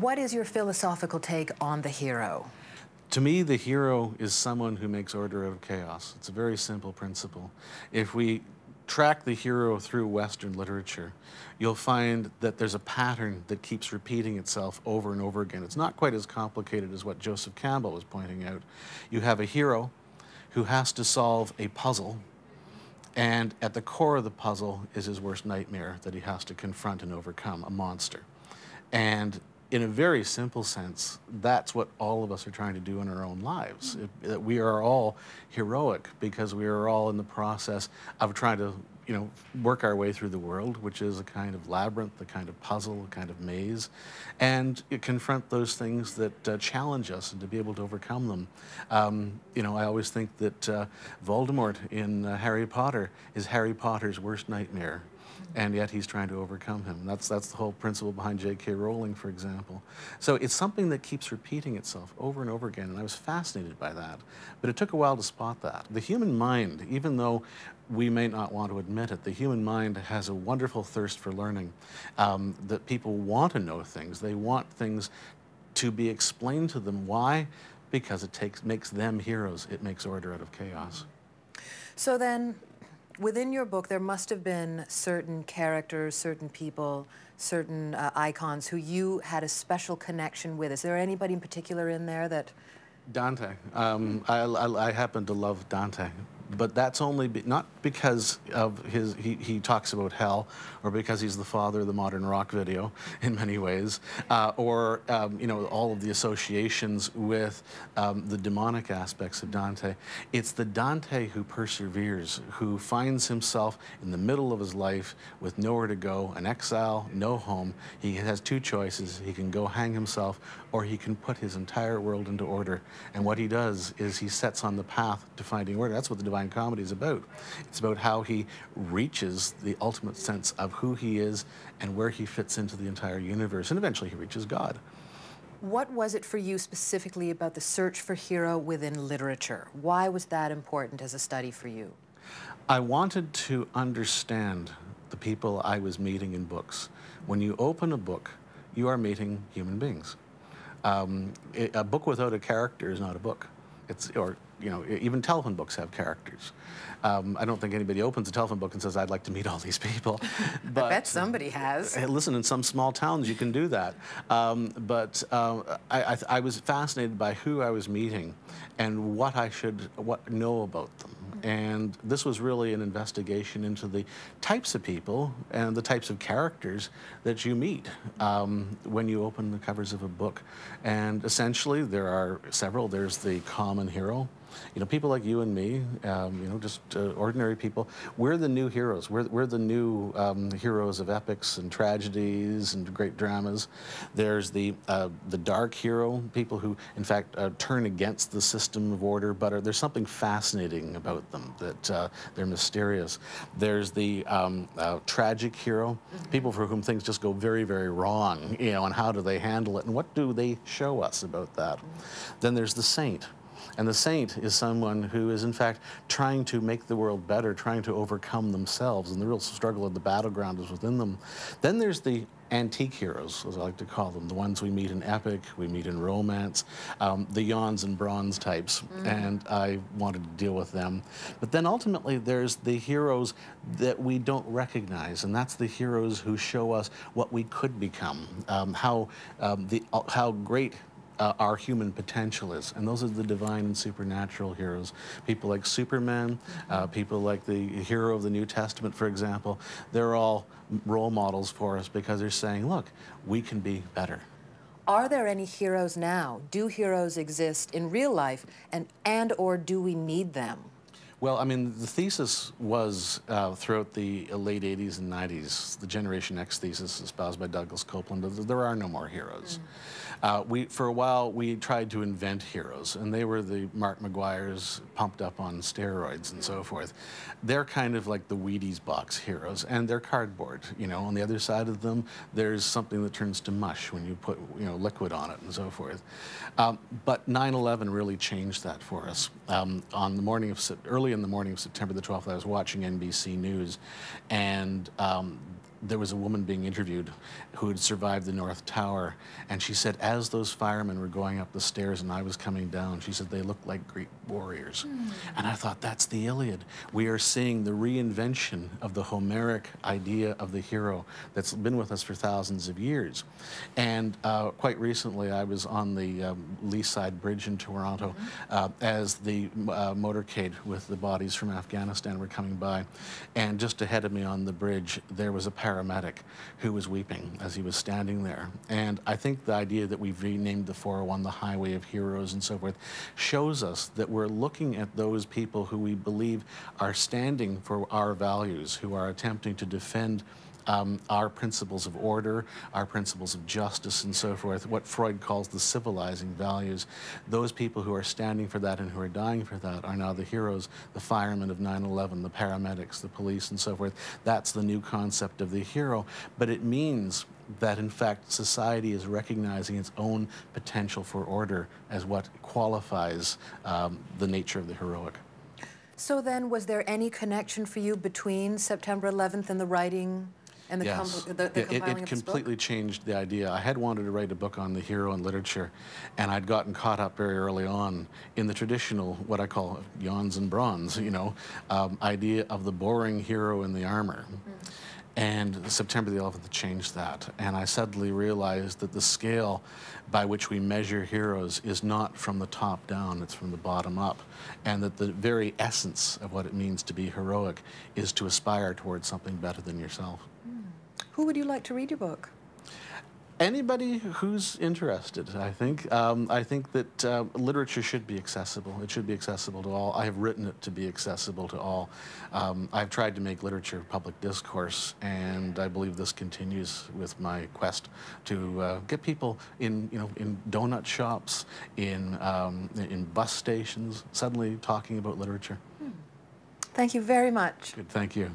What is your philosophical take on the hero? To me, the hero is someone who makes order out of chaos. It's a very simple principle. If we track the hero through Western literature, you'll find that there's a pattern that keeps repeating itself over and over again. It's not quite as complicated as what Joseph Campbell was pointing out. You have a hero who has to solve a puzzle, and at the core of the puzzle is his worst nightmare that he has to confront and overcome, a monster. And in a very simple sense, that's what all of us are trying to do in our own lives. We are all heroic because we are all in the process of trying to, work our way through the world, which is a kind of labyrinth, a kind of puzzle, a kind of maze, and confront those things that challenge us and to be able to overcome them. I always think that Voldemort in Harry Potter is Harry Potter's worst nightmare, and yet he's trying to overcome him. That's the whole principle behind J.K. Rowling, for example. So it's something that keeps repeating itself over and over again, and I was fascinated by that. But it took a while to spot that. The human mind, even though we may not want to admit it, the human mind has a wonderful thirst for learning, that people want to know things. They want things to be explained to them. Why? Because it makes them heroes. It makes order out of chaos. So then, within your book, there must have been certain characters, certain people, certain icons who you had a special connection with. Is there anybody in particular in there that... Dante. I happen to love Dante, but that's only not because of he talks about hell, or because he's the father of the modern rock video in many ways, or all of the associations with the demonic aspects of Dante. It's the Dante who perseveres, who finds himself in the middle of his life with nowhere to go, an exile, no home. He has two choices. He can go hang himself, or he can put his entire world into order. And what he does is he sets on the path to finding order. That's what the Divine Comedy is about. It's about how he reaches the ultimate sense of who he is and where he fits into the entire universe. And eventually he reaches God. What was it for you specifically about the search for hero within literature? Why was that important as a study for you? I wanted to understand the people I was meeting in books. When you open a book, you are meeting human beings. A book without a character is not a book. Even telephone books have characters. I don't think anybody opens a telephone book and says, I'd like to meet all these people. But, I bet somebody has. Listen, in some small towns you can do that. I was fascinated by who I was meeting and what I should know about them. And this was really an investigation into the types of people and the types of characters that you meet when you open the covers of a book. And essentially, there are several. There's the common hero. People like you and me, just ordinary people. We're the new heroes. We're the new heroes of epics and tragedies and great dramas. There's the dark hero, people who, in fact, turn against the system of order, but there's something fascinating about them, that they're mysterious. There's the tragic hero, people for whom things just go very, very wrong, and how do they handle it, and what do they show us about that? Then there's the saint. And the saint is someone who is, in fact, trying to make the world better, trying to overcome themselves, and the real struggle of the battleground is within them. Then there's the antique heroes, as I like to call them, the ones we meet in epic, we meet in romance, the Jans and Bronze types, and I wanted to deal with them. But then ultimately there's the heroes that we don't recognize, and that's the heroes who show us what we could become, how great our human potential is. And those are the divine and supernatural heroes. People like Superman, people like the hero of the New Testament, for example. They're all role models for us because they're saying, look, we can be better. Are there any heroes now? Do heroes exist in real life, and or do we need them? Well, I mean, the thesis was throughout the late 80s and 90s, the Generation X thesis espoused by Douglas Copeland, that there are no more heroes. For a while, we tried to invent heroes, and they were the Mark McGuire's pumped up on steroids and so forth. They're kind of like the Wheaties box heroes, and they're cardboard. On the other side of them, there's something that turns to mush when you put liquid on it and so forth. But 9/11 really changed that for us. On the morning of early in the morning of September the 12th, I was watching NBC News, and there was a woman being interviewed who had survived the North Tower, and she said, as those firemen were going up the stairs and I was coming down, she said, they looked like Greek warriors. And I thought, that's the Iliad. We are seeing the reinvention of the Homeric idea of the hero that's been with us for thousands of years. And quite recently, I was on the Lee Side Bridge in Toronto as the motorcade with the bodies from Afghanistan were coming by. And just ahead of me on the bridge, there was a paramedic who was weeping as he was standing there. And I think the idea that we've renamed the 401 the Highway of Heroes and so forth shows us that we're looking at those people who we believe are standing for our values, who are attempting to defend our principles of order, our principles of justice and so forth, what Freud calls the civilizing values. Those people who are standing for that and who are dying for that are now the heroes, the firemen of 9/11, the paramedics, the police and so forth. That's the new concept of the hero, but it means that in fact society is recognizing its own potential for order as what qualifies the nature of the heroic. So then, was there any connection for you between September 11th and the writing and the, yes. the compiling of this book? It completely changed the idea. I had wanted to write a book on the hero in literature, and I'd gotten caught up very early on in the traditional, what I call Jans and Bronze, you know, idea of the boring hero in the armor. And September the 11th changed that. And I suddenly realized that the scale by which we measure heroes is not from the top down, it's from the bottom up. And that the very essence of what it means to be heroic is to aspire towards something better than yourself. Who would you like to read your book? Anybody who's interested, I think. I think that literature should be accessible. It should be accessible to all. I have written it to be accessible to all. I've tried to make literature public discourse, and I believe this continues with my quest to get people in, you know, in donut shops, in bus stations, suddenly talking about literature. Thank you very much. Good, thank you.